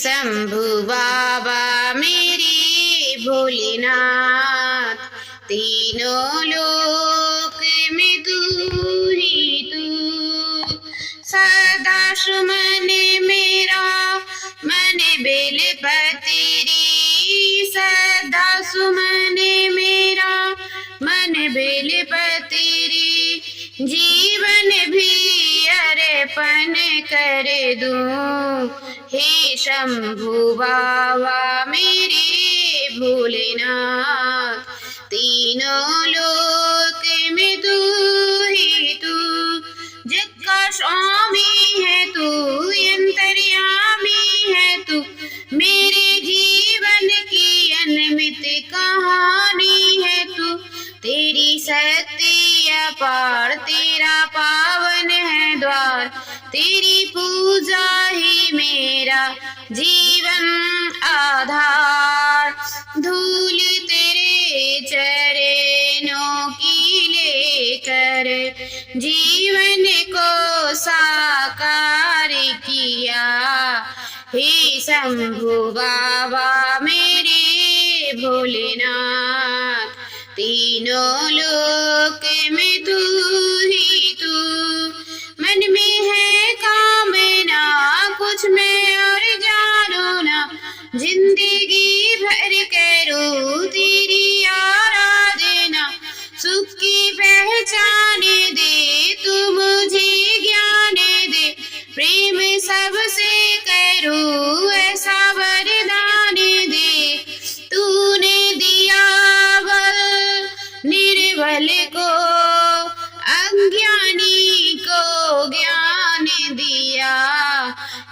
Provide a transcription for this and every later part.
शंभु बाबा मेरे भोलेनाथ, तीनों लोक में तू ही तू। सदा सुमन मेरा मन बेल पतेरी, सदा सुमन मेरा मन बेल पतेरी। जीवन भी अर्पण कर दूं, हे शंभु बाबा मेरे भोलेनाथ, तीनों लोक में तू ही तू। जग का स्वामी है तू, अंतर्यामी है तू, मेरे जीवन की अनमित कहानी है तू। तेरी शक्ति अपार, तेरा पावन है द्वार, तेरी पूजा ही मेरा जीवन आधार। धूल तेरे चरणों की लेकर जीवन को साकार किया, हे शंभु बाबा मेरे भोलेनाथ, तीनों लोक में तू ही तू। मन में है कामना कुछ मैं और जानो ना, जिंदगी भर करूं तेरी आराधना। सुख की पहचान दे तू मुझे ज्ञान दे, प्रेम सबसे करूं ऐसा वरदान दे। तूने दिया बल निर्बल को, अज्ञानी को ज्ञान दिया,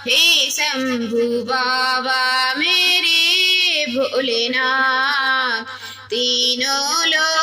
हे शंभु बाबा मेरे भोलेनाथ, तीनों लोक